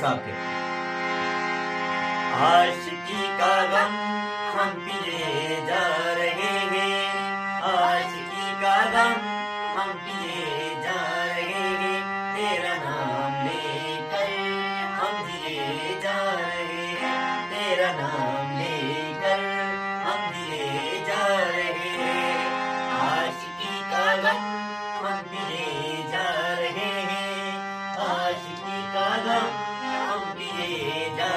साहब के। आशिकी का गम हम पिए जा रहे हैं, आशिकी का गम हम पिए जा रहे हैं, तेरा नाम लेकर हम जिए जा रहे हैं, तेरा नाम लेकर हम जिए जा रहे हैं। आशिकी का गम हम पिए जा रहे हैं, आशिकी का गम हम पिए जा